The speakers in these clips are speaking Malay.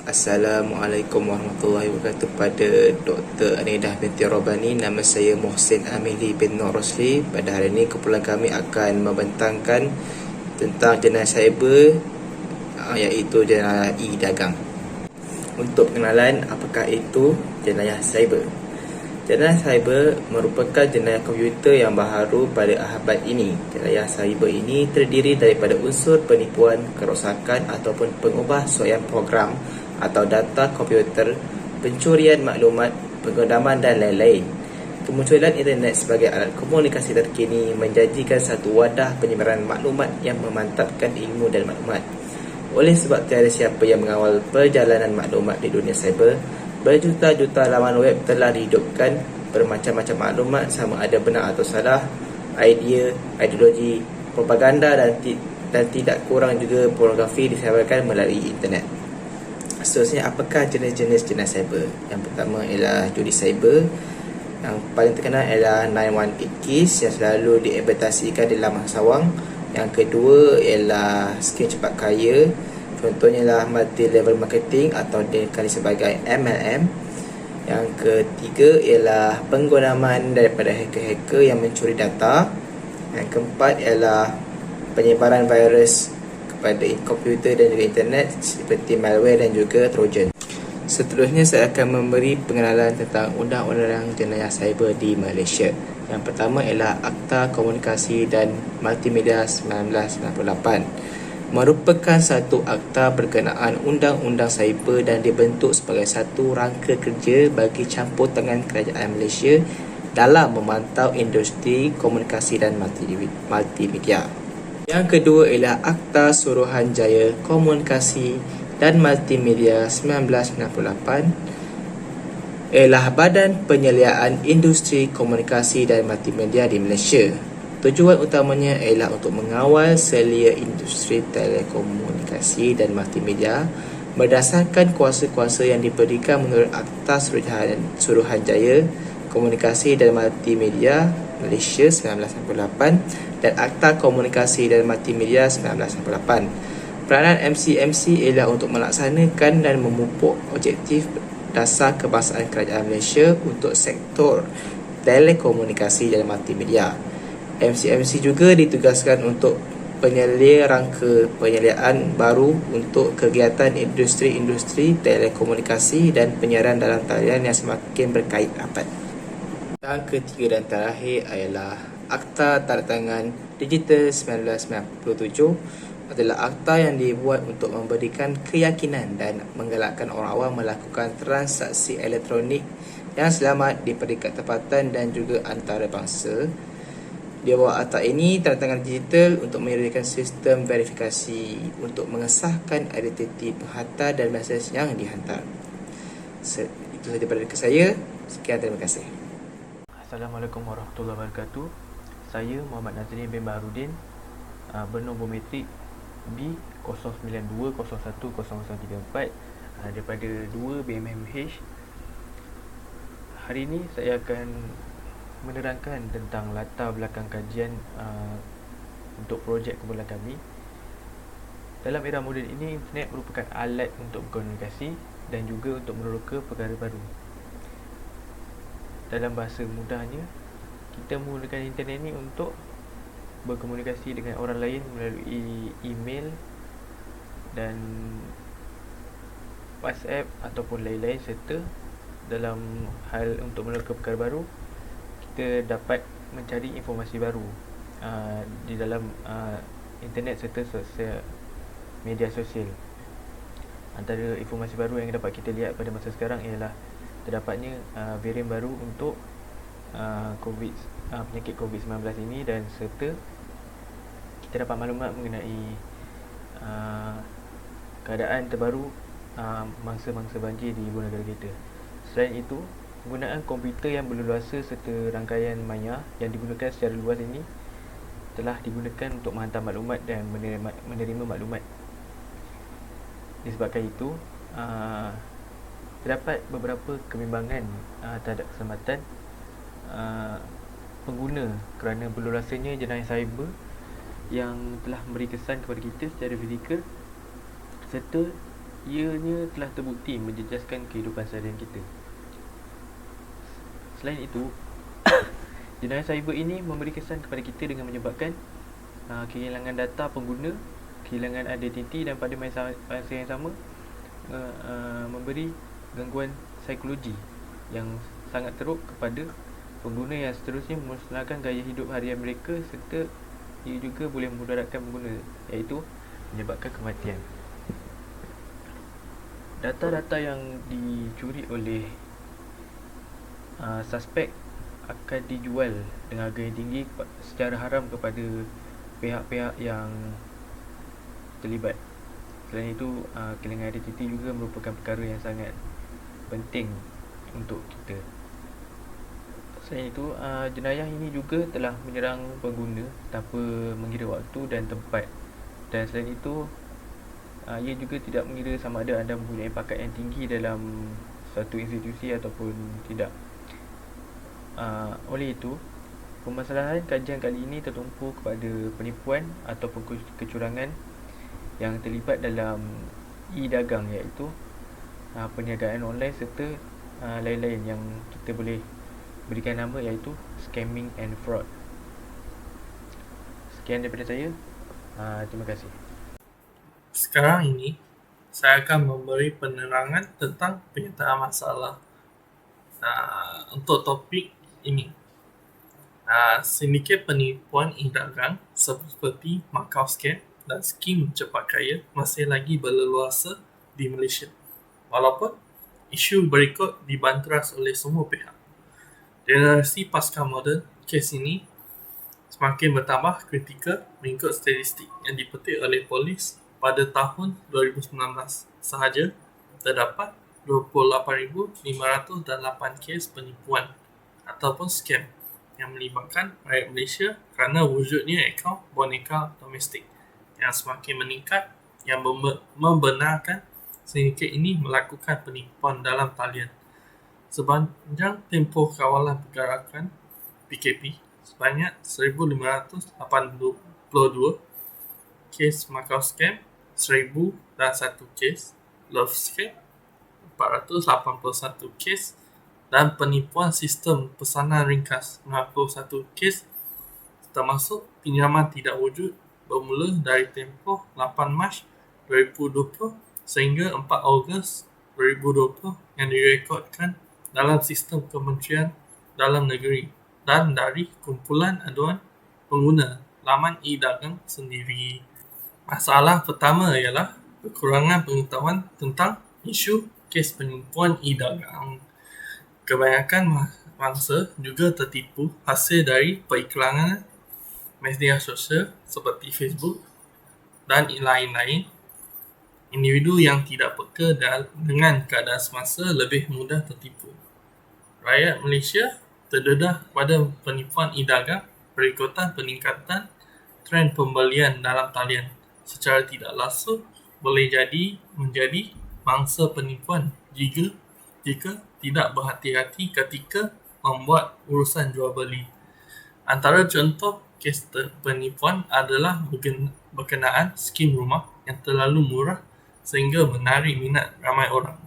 Assalamualaikum warahmatullahi wabarakatuh. Pada Dr. Anidah binti Robani, nama saya Mohsin Amili bin Nur Rosli. Pada hari ini kumpulan kami akan membentangkan tentang jenayah cyber, iaitu jenayah e-dagang. Untuk pengenalan, apakah itu jenayah cyber? Jenayah cyber merupakan jenayah komputer yang baharu pada abad ini. Jenayah cyber ini terdiri daripada unsur penipuan, kerosakan ataupun pengubah suaian program atau data komputer, pencurian maklumat, penggadaman dan lain-lain. Kemunculan internet sebagai alat komunikasi terkini menjanjikan satu wadah penyebaran maklumat yang memantapkan ilmu dan maklumat. Oleh sebab tiada siapa yang mengawal perjalanan maklumat di dunia cyber, berjuta-juta laman web telah dihidupkan, bermacam-macam maklumat sama ada benar atau salah, idea, ideologi, propaganda dan tidak kurang juga pornografi disebarkan melalui internet. Seterusnya, apakah jenis-jenis jenayah cyber? Yang pertama ialah judi cyber. Yang paling terkenal ialah 918 Keys yang selalu diadvertasikan di laman sawang. Yang kedua ialah skim cepat kaya. Contohnya ialah multi level marketing atau dikenali sebagai MLM. Yang ketiga ialah penggunaman daripada hacker-hacker yang mencuri data. Yang keempat ialah penyebaran virus pada komputer dan juga internet seperti malware dan juga trojan. Seterusnya saya akan memberi pengenalan tentang undang-undang jenayah cyber di Malaysia. Yang pertama ialah Akta Komunikasi dan Multimedia 1998. Merupakan satu akta berkenaan undang-undang cyber dan dibentuk sebagai satu rangka kerja bagi campur tangan kerajaan Malaysia dalam memantau industri komunikasi dan multimedia. Yang kedua ialah Akta Suruhanjaya Komunikasi dan Multimedia 1998, ialah badan penyeliaan industri komunikasi dan multimedia di Malaysia. Tujuan utamanya ialah untuk mengawal selia industri telekomunikasi dan multimedia berdasarkan kuasa-kuasa yang diberikan menurut Akta Suruhanjaya Komunikasi dan Multimedia Malaysia 1998 dan Akta Komunikasi dan Multimedia 1998. Peranan MCMC ialah untuk melaksanakan dan memupuk objektif dasar kebangsaan kerajaan Malaysia untuk sektor telekomunikasi dan multimedia. MCMC juga ditugaskan untuk penyelia rangka penyeliaan baru untuk kegiatan industri-industri telekomunikasi dan penyiaran dalam talian yang semakin berkait rapat. Yang ketiga dan terakhir ialah Akta Tandatangan Digital 1997, adalah akta yang dibuat untuk memberikan keyakinan dan menggalakkan orang awam melakukan transaksi elektronik yang selamat di peringkat tempatan dan juga antarabangsa. Di bawah akta ini, tandatangan digital untuk menyediakan sistem verifikasi untuk mengesahkan identiti penghantar dan mesej yang dihantar. Itu sahaja daripada saya. Sekian, terima kasih. Assalamualaikum warahmatullahi wabarakatuh. Saya Muhammad Nazrin bin Baharudin, bernombor metrik B0920101034 daripada 2 BMMH. Hari ini saya akan menerangkan tentang latar belakang kajian untuk projek kumpulan kami. Dalam era moden ini, internet merupakan alat untuk berkomunikasi dan juga untuk meneroka perkara baru. Dalam bahasa mudahnya, kita menggunakan internet ini untuk berkomunikasi dengan orang lain melalui email dan WhatsApp ataupun lain-lain, serta dalam hal untuk meneroka perkara baru, kita dapat mencari informasi baru di dalam internet serta media sosial. Antara informasi baru yang dapat kita lihat pada masa sekarang ialah terdapatnya varian baru untuk penyakit COVID-19 ini, dan serta kita dapat maklumat mengenai keadaan terbaru mangsa-mangsa banjir di ibu negara kita. Selain itu, penggunaan komputer yang berleluasa serta rangkaian maya yang digunakan secara luas ini telah digunakan untuk menghantar maklumat dan menerima maklumat. Disebabkan itu, terdapat beberapa kebimbangan terhadap keselamatan pengguna kerana berleluasanya jenayah cyber yang telah memberi kesan kepada kita secara fizikal serta ianya telah terbukti menjejaskan kehidupan seharian kita. Selain itu, jenayah cyber ini memberi kesan kepada kita dengan menyebabkan kehilangan data pengguna, kehilangan identiti, dan pada masa yang sama memberi gangguan psikologi yang sangat teruk kepada pengguna yang seterusnya memusnahkan gaya hidup harian mereka, serta ia juga boleh memudaratkan pengguna, iaitu menyebabkan kematian. Data-data yang dicuri oleh suspek akan dijual dengan harga yang tinggi secara haram kepada pihak-pihak yang terlibat. Selain itu, kehilangan identiti juga merupakan perkara yang sangat penting untuk kita. Selain itu, jenayah ini juga telah menyerang pengguna tanpa mengira waktu dan tempat. Dan selain itu, ia juga tidak mengira sama ada anda mempunyai pangkat yang tinggi dalam satu institusi ataupun tidak. Oleh itu, permasalahan kajian kali ini tertumpu kepada penipuan ataupun kecurangan yang terlibat dalam e-dagang, iaitu perniagaan online serta lain-lain yang kita boleh berikan nama iaitu scamming and fraud. Sekian daripada saya. Terima kasih. Sekarang ini, saya akan memberi penerangan tentang penyataan masalah untuk topik ini. Sindiket penipuan e-dagang seperti Macau Scam dan skim cepat kaya masih lagi berleluasa di Malaysia. Walaupun isu berikut dibanteras oleh semua pihak. Generasi pasca moden, kes ini semakin bertambah kritikal mengikut statistik yang dipetik oleh polis pada tahun 2019 sahaja terdapat 28,508 kes penipuan ataupun scam yang melibatkan rakyat Malaysia kerana wujudnya akaun boneka domestik yang semakin meningkat yang membenarkan sindiket ini melakukan penipuan dalam talian. Sepanjang tempoh kawalan pergerakan PKP, sebanyak 1,582 kes Macau Scam, 1,001 kes Love Scam, 481 kes dan penipuan sistem pesanan ringkas 91 kes, termasuk pinjaman tidak wujud bermula dari tempoh 8 Mac 2020 sehingga 4 Ogos 2020 yang direkodkan dalam sistem Kementerian Dalam Negeri dan dari kumpulan aduan pengguna laman e-dagang sendiri. Masalah pertama ialah kekurangan pengetahuan tentang isu kes penipuan e-dagang. Kebanyakan mangsa juga tertipu hasil dari periklanan media sosial seperti Facebook dan lain-lain. Individu yang tidak peka dengan keadaan semasa lebih mudah tertipu. Rakyat Malaysia terdedah pada penipuan e-dagang berikutan peningkatan trend pembelian dalam talian. Secara tidak langsung boleh menjadi mangsa penipuan jika tidak berhati-hati ketika membuat urusan jual beli. Antara contoh kes penipuan adalah berkenaan skim rumah yang terlalu murah sehingga menarik minat ramai orang.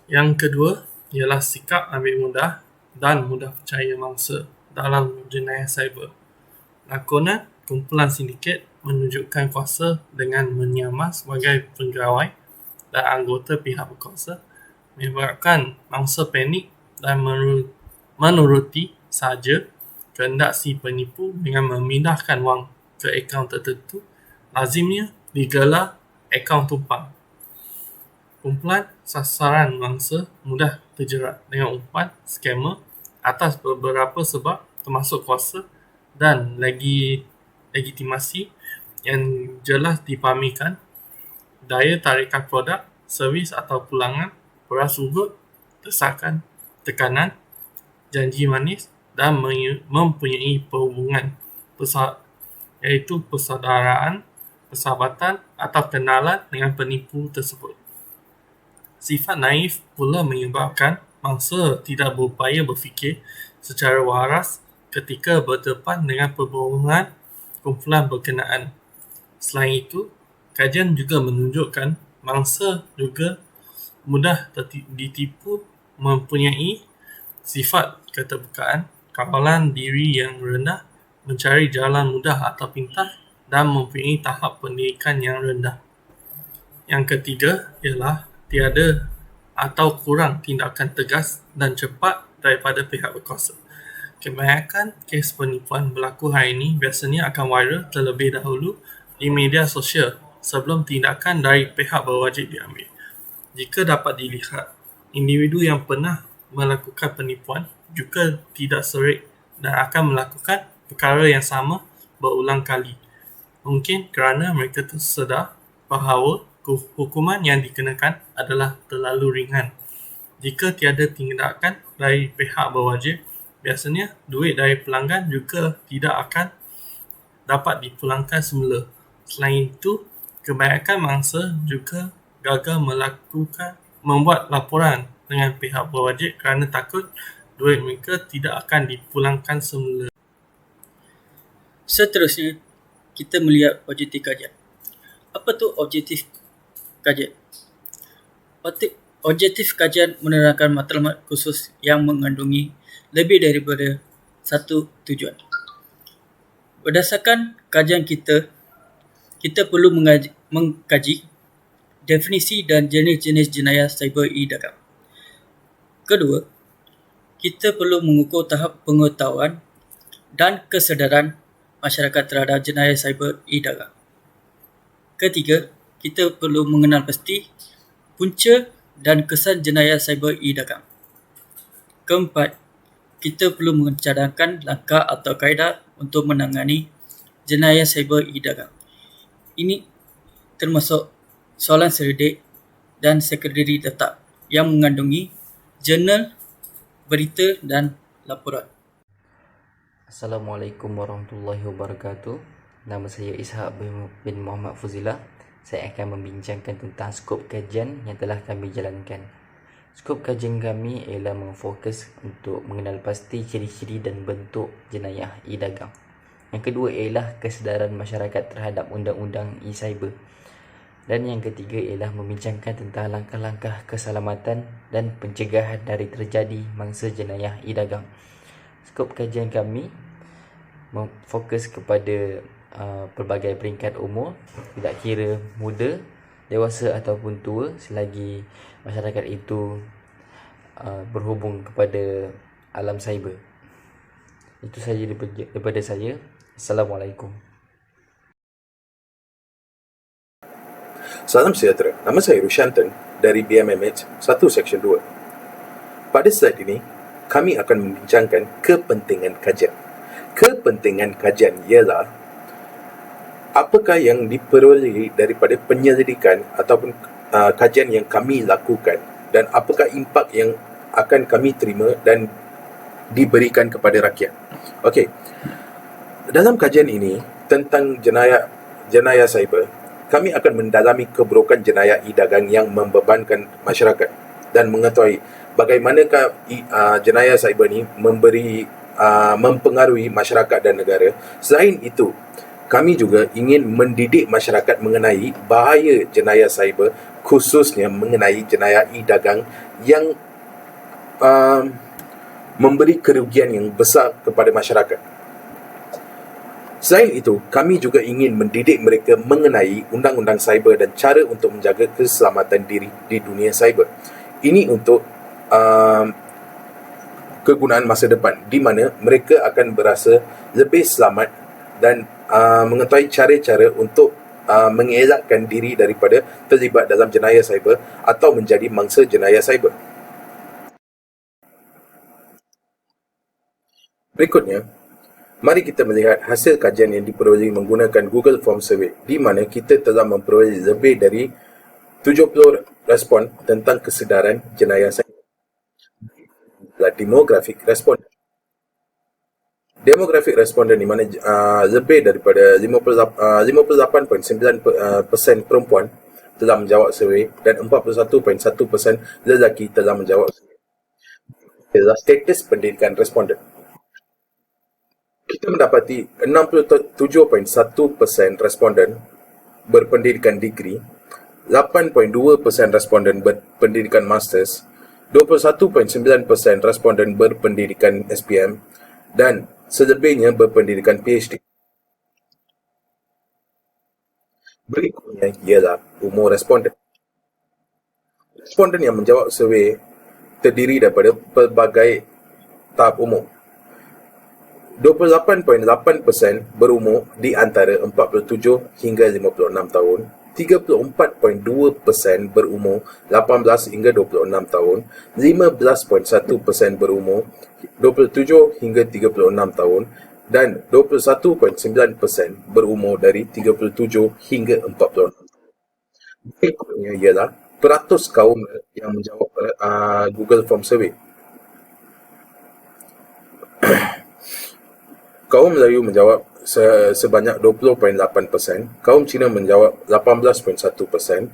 Yang kedua ialah sikap ambil mudah dan mudah percaya mangsa dalam jenayah cyber. Lakonan kumpulan sindiket menunjukkan kuasa dengan menyamar sebagai pegawai dan anggota pihak berkuasa, menyebabkan mangsa panik dan menuruti sahaja kehendak si penipu dengan memindahkan wang ke akaun tertentu, lazimnya digelar akaun tumpang. Kumpulan sasaran mangsa mudah terjerat dengan umpan skamer atas beberapa sebab termasuk kuasa dan legitimasi yang jelas dipamerkan, daya tarikan produk, servis atau pulangan, beras ugut, desakan, tekanan, janji manis dan mempunyai perhubungan iaitu persaudaraan, persahabatan atau kenalan dengan penipu tersebut. Sifat naif pula menyebabkan mangsa tidak berupaya berfikir secara waras ketika berdepan dengan perbohongan kumpulan berkenaan. Selain itu, kajian juga menunjukkan mangsa juga mudah ditipu, mempunyai sifat keterbukaan, kawalan diri yang rendah, mencari jalan mudah atau pintar, dan mempunyai tahap pendidikan yang rendah. Yang ketiga ialah tiada atau kurang tindakan tegas dan cepat daripada pihak berkuasa. Kebanyakan kes penipuan berlaku hari ini biasanya akan viral terlebih dahulu di media sosial sebelum tindakan dari pihak berwajib diambil. Jika dapat dilihat, individu yang pernah melakukan penipuan juga tidak serik dan akan melakukan perkara yang sama berulang kali. Mungkin kerana mereka tersedar bahawa hukuman yang dikenakan adalah terlalu ringan. Jika tiada tindakan dari pihak berwajib, biasanya duit dari pelanggan juga tidak akan dapat dipulangkan semula. Selain itu, kebanyakan mangsa juga gagal membuat laporan dengan pihak berwajib kerana takut duit mereka tidak akan dipulangkan semula. Seterusnya, kita melihat objektif kajian. Apa tu objektif kajian? Objektif kajian menerangkan matlamat khusus yang mengandungi lebih daripada satu tujuan. Berdasarkan kajian kita perlu mengkaji definisi dan jenis-jenis jenayah cyber e-dagang. Kedua, kita perlu mengukur tahap pengetahuan dan kesedaran masyarakat terhadap jenayah cyber e-dagang. Ketiga, kita perlu mengenal pasti punca dan kesan jenayah cyber e-dagang. Keempat, kita perlu mencadangkan langkah atau kaedah untuk menangani jenayah cyber e-dagang. Ini termasuk soalan selidik dan sekretari tetap yang mengandungi jurnal, berita dan laporan. Assalamualaikum warahmatullahi wabarakatuh. Nama saya Ishak bin Muhammad Fuzilah. Saya akan membincangkan tentang skop kajian yang telah kami jalankan. Skop kajian kami ialah memfokus untuk mengenal pasti ciri-ciri dan bentuk jenayah e-dagang. Yang kedua ialah kesedaran masyarakat terhadap undang-undang e-cyber. Dan yang ketiga ialah membincangkan tentang langkah-langkah keselamatan dan pencegahan dari terjadi mangsa jenayah e-dagang. Skop kajian kami fokus kepada pelbagai peringkat umur, tidak kira muda, dewasa ataupun tua, selagi masyarakat itu berhubung kepada alam cyber. Itu sahaja daripada saya. Assalamualaikum. Salam sejahtera, nama saya Rushantan dari BMMH 1 Seksyen 2. Pada slide ini, kami akan membincangkan kepentingan kajian. Kepentingan kajian ialah apakah yang diperolehi daripada penyelidikan ataupun kajian yang kami lakukan dan apakah impak yang akan kami terima dan diberikan kepada rakyat. Okey. Dalam kajian ini tentang jenayah cyber, kami akan mendalami keburukan jenayah e-dagang yang membebankan masyarakat dan mengetahui bagaimanakah jenayah cyber ini mempengaruhi masyarakat dan negara. Selain itu, kami juga ingin mendidik masyarakat mengenai bahaya jenayah cyber, khususnya mengenai jenayah e-dagang yang memberi kerugian yang besar kepada masyarakat. Selain itu, kami juga ingin mendidik mereka mengenai undang-undang cyber dan cara untuk menjaga keselamatan diri di dunia cyber. Ini untuk kegunaan masa depan, di mana mereka akan berasa lebih selamat dan mengetahui cara-cara untuk mengelakkan diri daripada terlibat dalam jenayah cyber atau menjadi mangsa jenayah cyber. Berikutnya, mari kita melihat hasil kajian yang diperolehi menggunakan Google Form Survey, di mana kita telah memperoleh lebih dari 70 respon tentang kesedaran jenayah cyber. Demographic responden. Demographic responden di mana lebih daripada 58.9% perempuan telah menjawab survey dan 41.1% lelaki telah menjawab survey. Adalah status pendidikan responden. Kita mendapati 67.1% responden berpendidikan degree, 8.2% responden berpendidikan masters, 21.9% responden berpendidikan SPM dan selebihnya berpendidikan PhD. Berikutnya ialah umur responden. Responden yang menjawab survey terdiri daripada pelbagai tahap umur. 28.8% berumur di antara 47 hingga 56 tahun, 34.2% berumur 18 hingga 26 tahun, 15.1% berumur 27 hingga 36 tahun dan 21.9% berumur dari 37 hingga 46 tahun. Berikutnya ialah peratus kaum yang menjawab Google Form Survey. Kaum Melayu menjawab sebanyak 20.8%, kaum Cina menjawab 18.1%,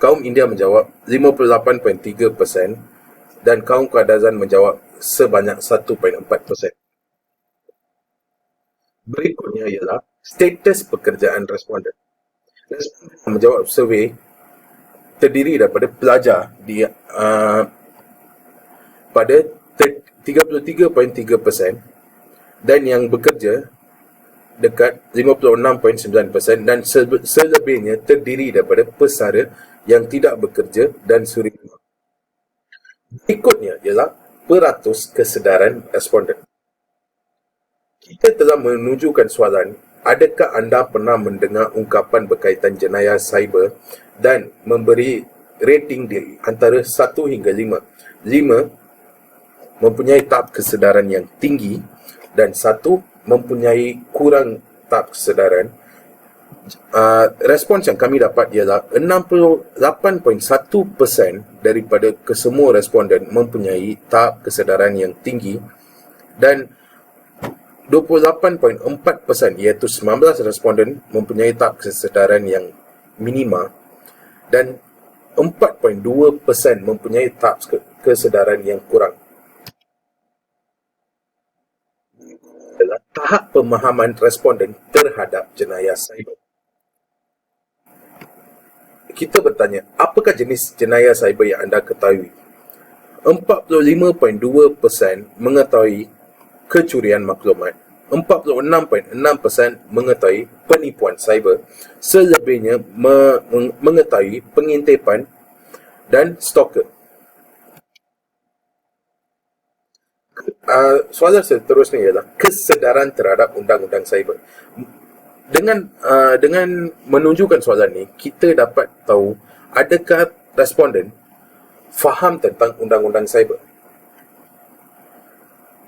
kaum India menjawab 58.3% dan kaum Kadazan menjawab sebanyak 1.4%. Berikutnya ialah status pekerjaan responden. Responden yang menjawab survey terdiri daripada pelajar pada 33.3% dan yang bekerja dekat 56.9% dan selebihnya terdiri daripada pesara yang tidak bekerja dan suri. Berikutnya ialah peratus kesedaran responden. Kita telah menunjukkan soalan, adakah anda pernah mendengar ungkapan berkaitan jenayah cyber dan memberi rating di antara 1 hingga 5. 5 mempunyai tahap kesedaran yang tinggi dan 1 mempunyai kurang tahap kesedaran. Respons yang kami dapat ialah 68.1% daripada kesemua responden mempunyai tahap kesedaran yang tinggi dan 28.4% iaitu 19 responden mempunyai tahap kesedaran yang minima dan 4.2% mempunyai tahap kesedaran yang kurang. Adalah tahap pemahaman responden terhadap jenayah cyber. Kita bertanya, apakah jenis jenayah cyber yang anda ketahui? 45.2% mengetahui kecurian maklumat, 46.6% mengetahui penipuan cyber, selebihnya mengetahui pengintipan dan stalker. Soalan seterusnya ialah kesedaran terhadap undang-undang cyber. Dengan menunjukkan soalan ni, kita dapat tahu adakah responden faham tentang undang-undang cyber.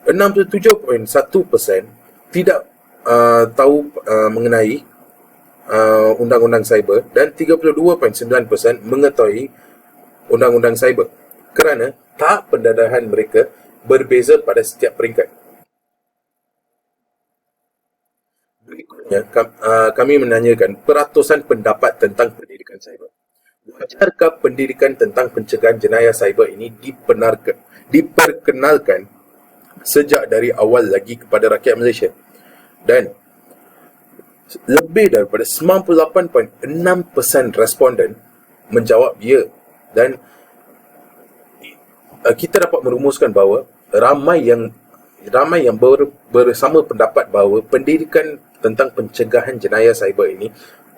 67.1% tidak tahu mengenai undang-undang cyber dan 32.9% mengetahui undang-undang cyber kerana tahap pendadahan mereka berbeza pada setiap peringkat. Berikutnya, kami menanyakan peratusan pendapat tentang pendidikan cyber. Wajarkah pendidikan tentang pencegahan jenayah cyber ini diperkenalkan sejak dari awal lagi kepada rakyat Malaysia? Dan lebih daripada 98.6% responden menjawab ya. Dan kita dapat merumuskan bahawa ramai yang bersama pendapat bahawa pendidikan tentang pencegahan jenayah cyber ini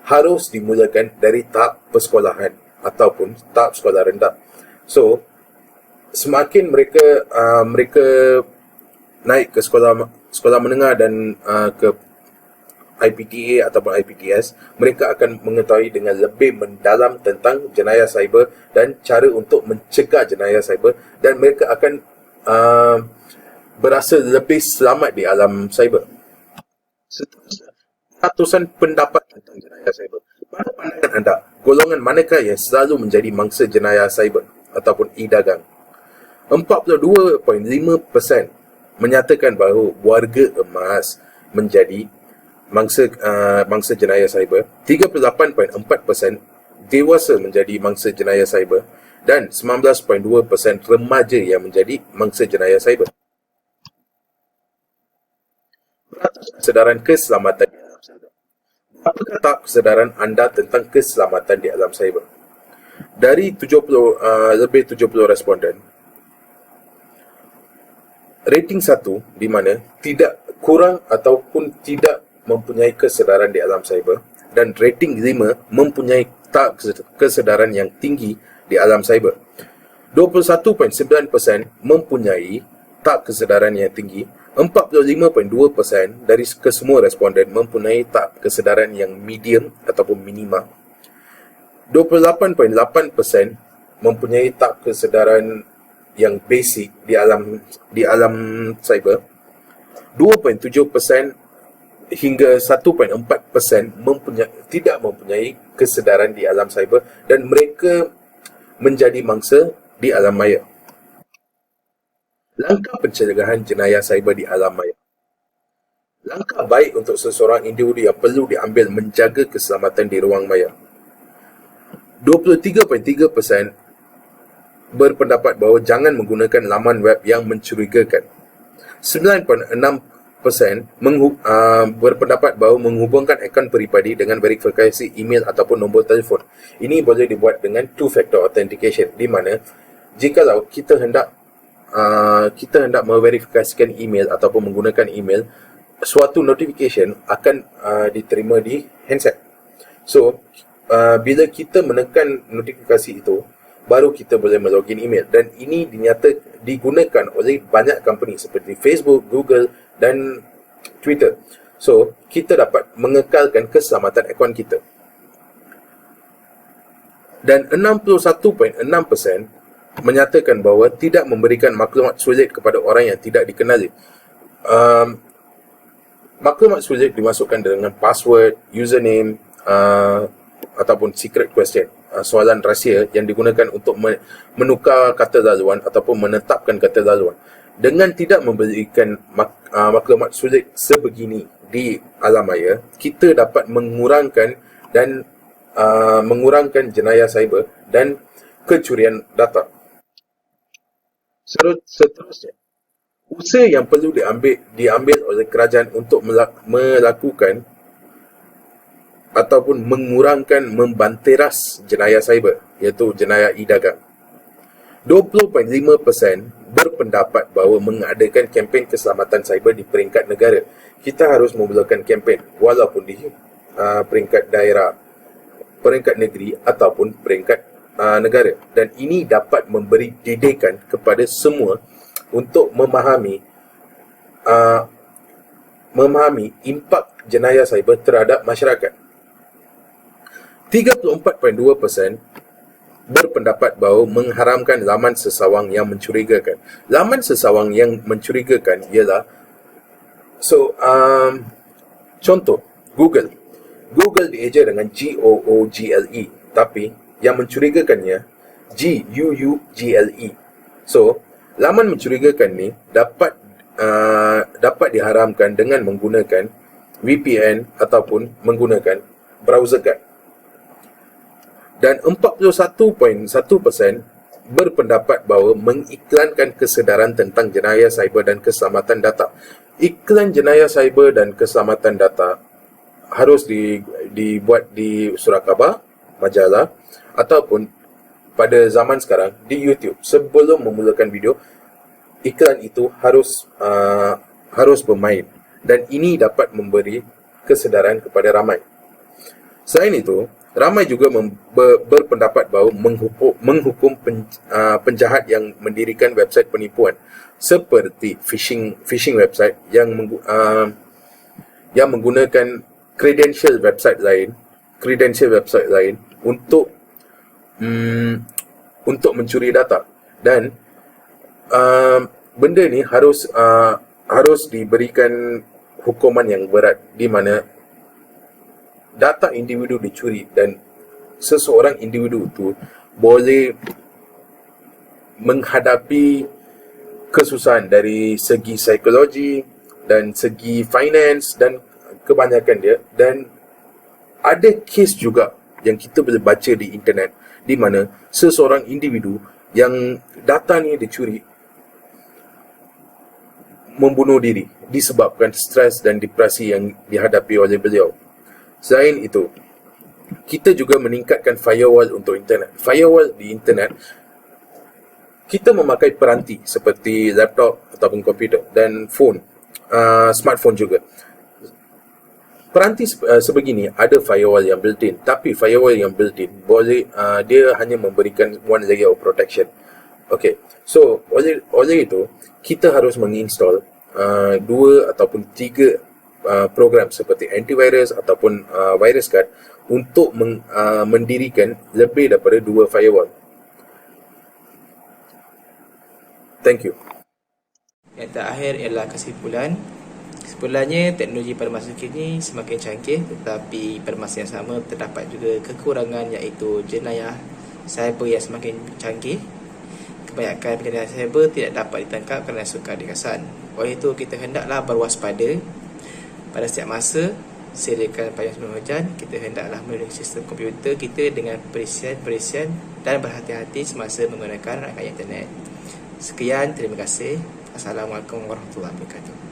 harus dimulakan dari tahap persekolahan ataupun tahap sekolah rendah. So, semakin mereka naik ke sekolah menengah dan ke IPTA ataupun IPTS, mereka akan mengetahui dengan lebih mendalam tentang jenayah cyber dan cara untuk mencegah jenayah cyber, dan mereka akan berasa lebih selamat di alam cyber. Seterusnya, ratusan pendapat tentang jenayah cyber. Pada pandangan anda, golongan manakah yang selalu menjadi mangsa jenayah cyber ataupun e-dagang? 42.5% menyatakan bahawa warga emas menjadi mangsa jenayah cyber, 38.4% dewasa menjadi mangsa jenayah cyber dan 19.2% remaja yang menjadi mangsa jenayah cyber. Kesedaran keselamatan di alam cyber. Apakah tahap kesedaran anda tentang keselamatan di alam cyber? dari 70 responden, rating 1 di mana tidak kurang ataupun tidak mempunyai kesedaran di alam cyber, dan rating 5 mempunyai tak kesedaran yang tinggi di alam cyber. 21.9% mempunyai tak kesedaran yang tinggi. 45.2% dari kesemua responden mempunyai tak kesedaran yang medium ataupun minima. 28.8% mempunyai tak kesedaran yang basic di alam cyber. 2.7% hingga 1.4% tidak mempunyai kesedaran di alam cyber, dan mereka menjadi mangsa di alam maya. Langkah pencegahan jenayah cyber di alam maya. Langkah baik untuk seseorang individu yang perlu diambil menjaga keselamatan di ruang maya. 23.3% berpendapat bahawa jangan menggunakan laman web yang mencurigakan. 9.6% berpendapat bahawa menghubungkan akaun peribadi dengan verifikasi email ataupun nombor telefon. Ini boleh dibuat dengan two-factor authentication, di mana jikalau kita hendak memverifikasikan email ataupun menggunakan email, suatu notification akan diterima di handset. So, bila kita menekan notifikasi itu, baru kita boleh melogin email, dan ini digunakan oleh banyak company seperti Facebook, Google dan Twitter. So, kita dapat mengekalkan keselamatan akaun kita. Dan 61.6% menyatakan bahawa tidak memberikan maklumat sulit kepada orang yang tidak dikenali. Maklumat sulit dimasukkan dengan password, username, ataupun secret question, soalan rahsia yang digunakan untuk menukar kata laluan ataupun menetapkan kata laluan. Dengan tidak memberikan maklumat sulit sebegini di alam maya, kita dapat mengurangkan jenayah cyber dan kecurian data. Seterusnya, usaha yang perlu diambil oleh kerajaan untuk melakukan ataupun membanteras jenayah cyber, iaitu jenayah e-dagang. 20.5% berpendapat bahawa mengadakan kempen keselamatan cyber di peringkat negara. Kita harus memulakan kempen walaupun di peringkat daerah, peringkat negeri ataupun peringkat negara, dan ini dapat memberi didikan kepada semua untuk memahami impak jenayah cyber terhadap masyarakat. 34.2% berpendapat bahawa mengharamkan laman sesawang yang mencurigakan. Laman sesawang yang mencurigakan ialah contoh Google dieja dengan Google, tapi yang mencurigakannya Google. So, laman mencurigakan ni dapat diharamkan dengan menggunakan VPN ataupun menggunakan browser guard. Dan 41.1% berpendapat bahawa mengiklankan kesedaran tentang jenayah cyber dan keselamatan data. Iklan jenayah cyber dan keselamatan data harus dibuat di surat khabar, majalah, ataupun pada zaman sekarang di YouTube. Sebelum memulakan video, iklan itu harus bermain, dan ini dapat memberi kesedaran kepada ramai. Selain itu, ramai juga berpendapat bahawa menghukum penjahat yang mendirikan website penipuan seperti phishing website yang menggunakan credential website lain untuk mencuri data. Dan benda ni harus diberikan hukuman yang berat, di mana data individu dicuri dan seseorang individu itu boleh menghadapi kesusahan dari segi psikologi dan segi finance dan kebanyakan dia. Dan ada kes juga yang kita boleh baca di internet, di mana seseorang individu yang data ni dicuri membunuh diri disebabkan stres dan depresi yang dihadapi oleh beliau. Selain itu, kita juga meningkatkan firewall untuk internet. Firewall di internet, kita memakai peranti seperti laptop ataupun komputer dan phone, smartphone juga. Peranti sebegini ada firewall yang built-in, tapi firewall yang built-in boleh dia hanya memberikan one layer of protection. Okay, so oleh itu kita harus menginstall 2 ataupun 3 program seperti antivirus ataupun virus guard untuk mendirikan lebih daripada 2 firewall. Thank you. Yang terakhir ialah kesimpulan. Kesimpulannya, teknologi pada masa kini semakin canggih, tetapi pada masa yang sama terdapat juga kekurangan, iaitu jenayah cyber yang semakin canggih. Kebanyakan penjenayah cyber tidak dapat ditangkap kerana sukar dikesan. Oleh itu, kita hendaklah berwaspada pada setiap masa. Sediakan payung sebelum hujan. Kita hendaklah melindungi sistem komputer kita dengan perisian dan berhati-hati semasa menggunakan rangkaian internet. Sekian, terima kasih. Assalamualaikum warahmatullahi wabarakatuh.